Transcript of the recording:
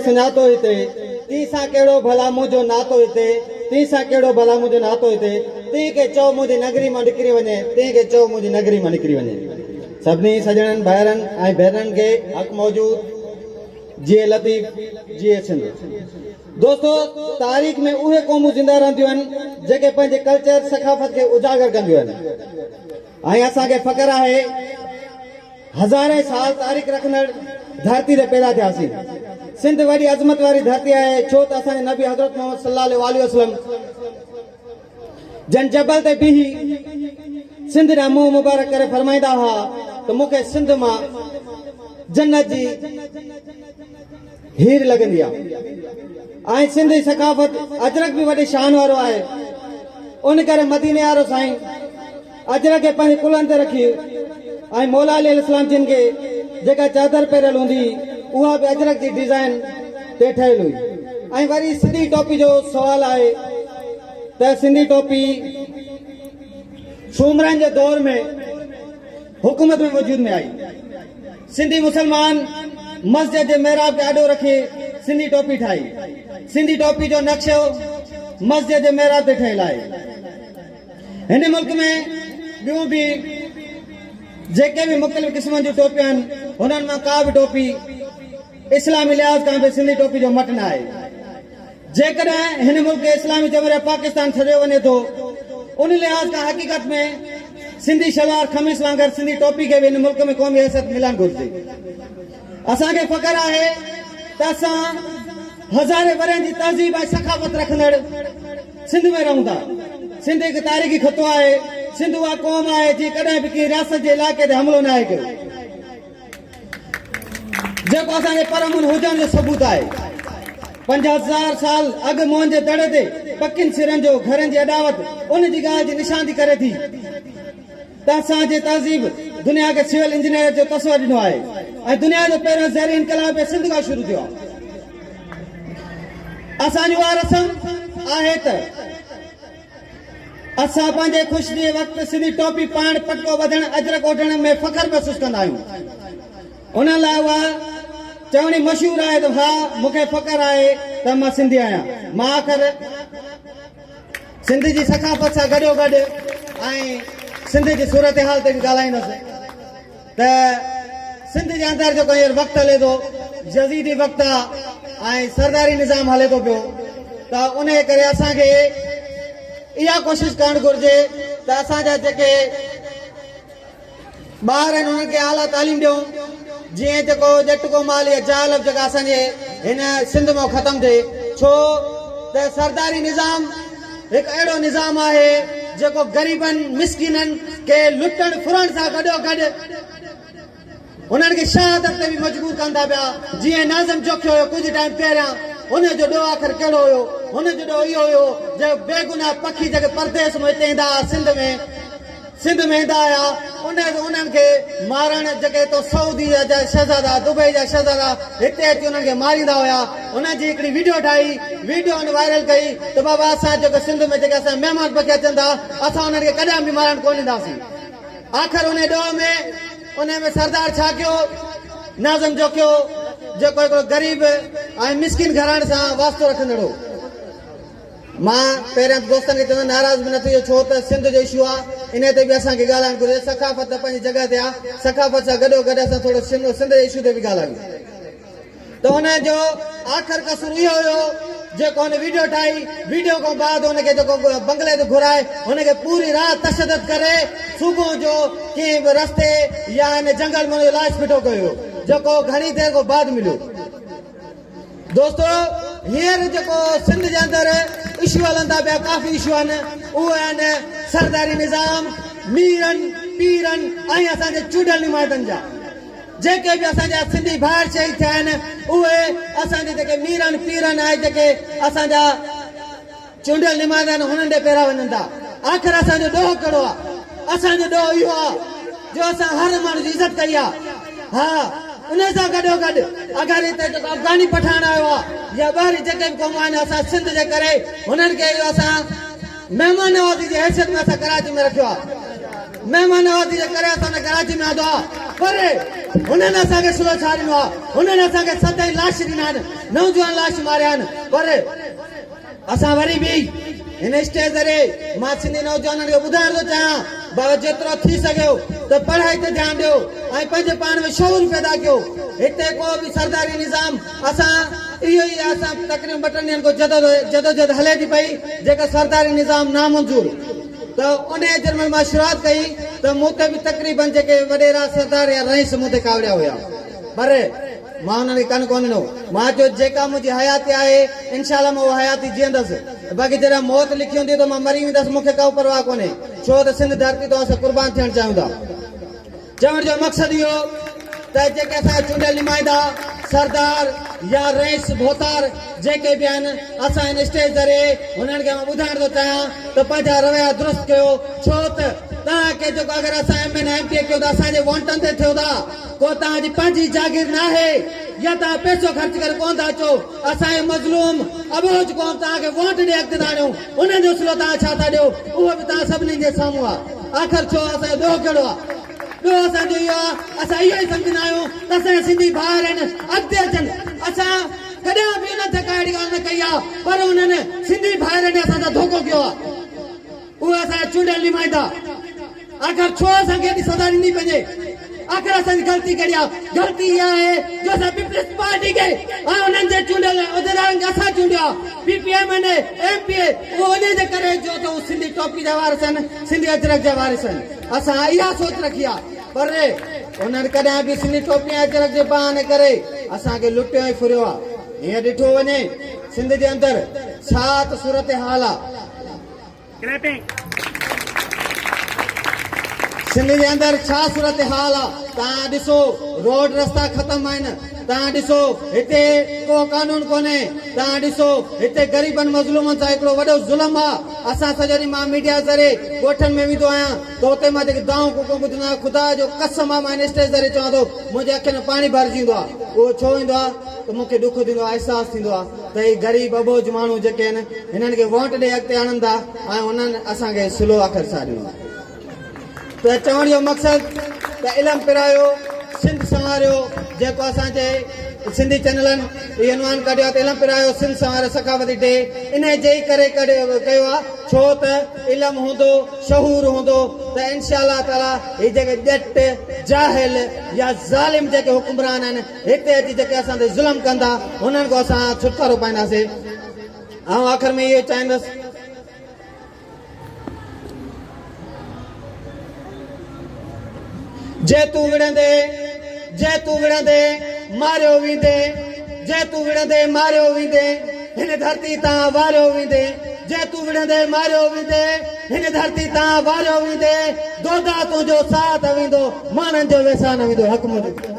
सुञातो हिते तीसां कहिड़ो भला मुंहिंजो नातो हिते तीसां कहिड़ो भला मुंहिंजो नातो हिते ती के चओ मुंहिंजी नगरी मां निकिरी वञे ती के चओ मुंहिंजी नगरी मां निकिरी वञे सभिनी सजणनि भाइरनि ऐं भेनरुनि खे हक़ मौजूद जिए लतीफ़ जिए सिंध। दोस्तो तारीख़ में उहे क़ौमूं ज़िंदा रहंदियूं आहिनि जेके पंहिंजे कल्चर सखाफ़त खे उजागर कंदियूं आहिनि ऐं असांखे फ़ख्रु आहे हज़ारे साल तारीख़ रखंदड़ धरती ते पैदा थियासीं। सिंध वॾी अज़मत वारी धरती आहे छो त असांजे नबी हज़रत मोहम्मद सल्लल्लाहु अलैहि वसल्लम जन जबल ते बीही सिंध ॾांहुं मुंहुं मुबारक करे फरमाईंदा हुआ त मूंखे सिंध मां जन्नत जी हीर लॻंदी आहे ऐं सिंध जी सकाफ़त अजरक बि वॾी शान वारो आहे। उन करे मदीने वारो साईं अजरक खे पंहिंजे कुलनि ते रखी ऐं मौला अली अलैहिस्सलाम जिन खे जेका चादर पहिरियल हूंदी उहा बि अजरक जी डिज़ाइन ते ठहियल हुई। ऐं वरी सिंधी टोपी जो सुवाल आहे त सिंधी टोपी सूमरनि जे दौर में हुकूमत में वजूद में आई। सिंधी मुसलमान मस्जिद जे महराब खे आॾो रखे सिंधी टोपी ठाही। सिंधी टोपी जो नक्शो मस्जिद जे महराब ते ठहियल आहे। हिन मुल्क में ॿियूं बि जेके भी मुख़्तलिफ़ क़िस्मनि जूं टोपियूं आहिनि हुननि मां का बि टोपी इस्लामी लिहाज़ खां बि सिंधी टोपी जो मट न आहे। जेकॾहिं हिन मुल्क खे इस्लामी जमहूरिया पाकिस्तान सॾियो वञे थो उन लिहाज़ खां हक़ीक़त में सिंधी शलवार खमीस वांगुरु सिंधी टोपी खे बि हिन मुल्क में क़ौमी हैसियत मिलणु घुरिजे। असांखे फ़ख्रु आहे त असां हज़ारे वरनि जी तहज़ीब ऐं सखाफ़त रखंदड़ सिंध में रहूं था। सिंध हिकु तारीख़ी ख़तो आहे। सिंध उहा क़ौम आहे जी कॾहिं बि कंहिं रियासत जे इलाइक़े ते हमलो न आहे कयो जेको असांजे परमुन हुजण जो सबूत आहे। 50,000 साल अॻु मोहन जे दड़े ते पकियुनि सिरनि जो घरनि जी अॾावत उन जी ॻाल्हि जी निशानी करे थी त असांजे तहज़ीब दुनिया खे सिविल इंजीनियर जो तस्वर ॾिनो आहे ऐं दुनिया जो पहिरियों ज़हरी इनकलाब सिंध खां शुरू थियो आहे। असांजी उहा रस्म आहे त असां पंहिंजे ख़ुशी जे वक़्तु सिंधी टोपी पाइण पटको ॿधण अजरक ओढ़ण में फ़ख्रु महसूस कंदा आहियूं। उन लाइ उहा चवणी मशहूर आहे त हा मूंखे फ़ख्रु आहे त मां सिंधी आहियां। मां आख़िर सिंध जी सखाफ़त सां गॾोगॾु ऐं सिंध जी सूरत हाल ते बि ॻाल्हाईंदुसि त सिंध जे अंदरि जेको हींअर वक़्तु हले थो जज़ीदी वक़्तु आहे ऐं सरदारी निज़ाम हले थो पियो त उन करे असांखे इहा कोशिशि करणु घुरिजे त असांजा जेके ॿार आहिनि उन्हनि खे आला तालीम ॾियूं जीअं जेको जट कोमाल या जाल जेका असांजे हिन सिंध मां ख़तमु थिए छो त सरदारी निज़ाम हिकु अहिड़ो निज़ाम आहे जेको ग़रीबनि मिसकिननि खे लुटण फुरण सां गॾोगॾु उन्हनि खे शहादत ते बि मजबूर कंदा पिया। जीअं नाज़िम जोखियो हुयो कुझु टाइम पहिरियां हुनजो ॾोह आख़िर कहिड़ो हुयो हुनजो ॾोह इहो हुयो जो बेगुनाह पखी जेके परदेस में हिते ईंदा हुआ सिंध में ईंदा हुआ उन्हनि खे मारण जेके तो सऊदी जा शहज़ादा दुबई जा शहज़ादा हिते अची उन्हनि खे मारींदा हुआ। उन्हनि जी हिकिड़ी वीडियो ठाही वीडियो वायरल कई त बाबा असां जेके सिंध में जेके असां महिमान पखी अचनि था असां उन्हनि खे कॾहिं बि मारण कोन ॾींदासीं। आख़िर उन ॾोह में उन में सरदार छा कयो नाज़िम जोखियो जेको हिकिड़ो ग़रीब ऐं मिसकिन घराणे सां वास्तो रखंदड़ो। मां पहिरियां दोस्तनि खे चवंदो नाराज़ बि न थियो छो त सिंध जो इशू आहे इन ते बि असांखे ॻाल्हाइणु घुरिजे। सखाफ़त पंहिंजी जॻह ते आहे सखाफ़त सां गॾोगॾु असां थोरो सिंध जे इशू ते बि ॻाल्हायूं त हुनजो आख़िर कसूर इहो हुयो जेको हुन वीडियो ठाही वीडियो खां बाद हुनखे जेको बंगले ते घुराए हुनखे पूरी राति तशदद करे सुबुह जो कंहिं बि रस्ते या हिन जंगल में हुनजो लाश फिटो कयो जेको घणी देरि खां बाद मिलियो। दोस्तो हींअर जेको सिंध जे अंदरि इशू हलंदा पिया काफ़ी इशू आहिनि उहे आहिनि सरदारी निज़ाम मीरनि पीरनि ऐं असांजे चूडियल निमाइतनि जा जेके बि असांजा सिंधी भाइर शहीद थिया आहिनि उहे असांजे जेके मीरनि पीरनि ऐं जेके असांजा चूंडियल निमाइत आहिनि हुननि ॾे पहिरां वञनि था। आख़िर असांजो ॾोह कहिड़ो आहे असांजो ॾोह इहो आहे जो असां हर माण्हू जी इज़त कई आहे। हा उन सां गॾोगॾु अगरि हिते जेको अफ़गानी पठान आयो आहे या ॿाहिरि जेके बि क़ौम आहिनि असां सिंध जे करे हुननि खे इहो असां महिमान नवाज़ी जी हैसियत में असां कराची में रखियो आहे। महिमान नवाज़ी जे करे असां कराची में आदो पर उन्हनि असांखे सुलो छाड़ींदो आहे उन्हनि असांखे 7 लाश ॾिना आहिनि 9 लाश मारिया आहिनि पर असां वरी बि हिन स्टेज ते मां सिंधी नौजवाननि खे ॿुधाइण थो चाहियां बाबा जेतिरो थी सघियो त पढ़ाई ते ध्यानु ॾियो ऐं पंहिंजे पाण में शऊर पैदा कयो हिते को बि सरदारी निज़ाम असां इहो ई असां तकरीबन 2 ॾींहंनि खां जदोजहद हले थी पई जेका सरदारी निज़ाम नामंज़ूर त उन जर्मन मां शुरूआत कई त मूं ते बि तकरीबन जेके वॾेरा सरदार या रईस मूं ते कावड़िया हुया पर मां उन्हनि खे कन कोन ॾिनो मां चयो जेका मुंहिंजी हयाती आहे इनशाला मां उहा हयाती जीअंदसि बाक़ी जॾहिं मौत लिखी हूंदी त मां मरी वेंदसि मूंखे का परवाह कोन्हे छो त सिंध धरती तो असां क़ुर्बान थियणु चाहियूं था चवण जो मक़सदु इहो त जेके असांजा चूंडियल नुमाइंदा सरदार या रईस भोतार जेके बि आहिनि असां हिन स्टेज ज़रिए हुननि खे मां ॿुधाइण थो चाहियां त पंहिंजा रवैया दुरुस्त कयो छो त तव्हांखे जेको अगरि असां MN MPA कयो त असांजे वोटनि ते थियो था को तव्हांजी पंहिंजी जागीर न आहे या तव्हां पैसो ख़र्च करे कोन था अचो असांजे मज़लूम अबोज क़ौम तव्हांखे वोट ॾे अॻिते था ॾियूं उन्हनि जो सिलो तव्हां छा था ॾियो उहो बि तव्हां सभिनी जे साम्हूं आहे आख़िर छो असांजो ॿियो कहिड़ो आहे ॿियो असांजो इहो आहे असां इहो ई सम्झंदा आहियूं त असांजा सिंधी भाउर आहिनि अॻिते अचनि असां कॾहिं बि हुन ते का अहिड़ी ॻाल्हि न कई आहे पर उन्हनि सिंधी भाउरनि असां सां धोखो कयो आहे उहे असांजा चूंडियल नुमाइंदा आख़िर छो असांखे एॾी सज़ा ॾिनी पइजे आख़िर असांजी ग़लती कहिड़ी आहे ग़लती इहा आहे जो असां पीपल्स पार्टी खे ऐं उन्हनि जे चूंडियल उहिदेदारनि खे असां चूंडियो आहे PPM ऐं MPA उहो उन जे करे जो त सिंधी टोपी जा वारिस आहिनि सिंधी अजरक जा वारिस आहिनि असां इहा सोच रखी आहे पर उन्हनि कॾहिं बि सिंधी टोपी ऐं अजरक जे बहाने करे असांखे लुटियो ऐं फुरियो आहे हीअं ॾिठो वञे सिंध जे अंदरि छा त सूरत हाल आहे सिंध जे अंदरि छा सूरत हाल आहे तव्हां ॾिसो रोड रस्ता ख़तम आहिनि तव्हां ॾिसो हिते को कानून कोन्हे तव्हां ॾिसो हिते ग़रीबनि मज़लूमनि सां हिकिड़ो वॾो ज़ुल्म आहे असां सॼो ॾींहुं मां मीडिया ज़रिए ॻोठनि में वेंदो आहियां त हुते मां जेके दाऊं कुको ॿुधंदो आहियां ख़ुदा जो कसम आहे मां हिन स्टेज ज़रिए चवां थो मुंहिंजे अखियुनि में पाणी भरिजी ईंदो आहे उहो छो ईंदो आहे त मूंखे ॾुख थींदो आहे अहसासु थींदो आहे त ही ग़रीब अबोज माण्हू जेके आहिनि हिननि खे वोट ॾेई अॻिते आणनि था ऐं उन्हनि असांखे सिलो आख़िर सां ॾिनो त चवण जो मक़सदु त इल्मु पिरायो सिंध संवारियो जेको असांजे सिंधी चैनलनि इहो उनवान कढियो आहे त इल्मु पिरायो सिंध संवारे सखावती डे इन जे ई करे कयो आहे छो त इल्मु हूंदो शहूर हूंदो त इंशाअल्लाह ताला ही जेके ॼट जाहिल या ज़ालिम जेके हुकुमरान आहिनि हिते अची जेके असां ते ज़ुल्म कंदा हुननि खां असां छुटकारो पाईंदासीं ऐं आख़िर में इहो चाहींदुसि जे तूं विढ़ंदे मारियो वेंदे जे तूं विढ़ंदे मारियो वेंदे हिन धरती तां वारियो वेंदे जे तूं विढ़ंदे मारियो वेंदे हिन धरती तां वारियो वेंदे दोदा तुंहिंजो साथ वेंदो माण्हुनि जो वैसा न वेंदो हक़ मुंहिंजो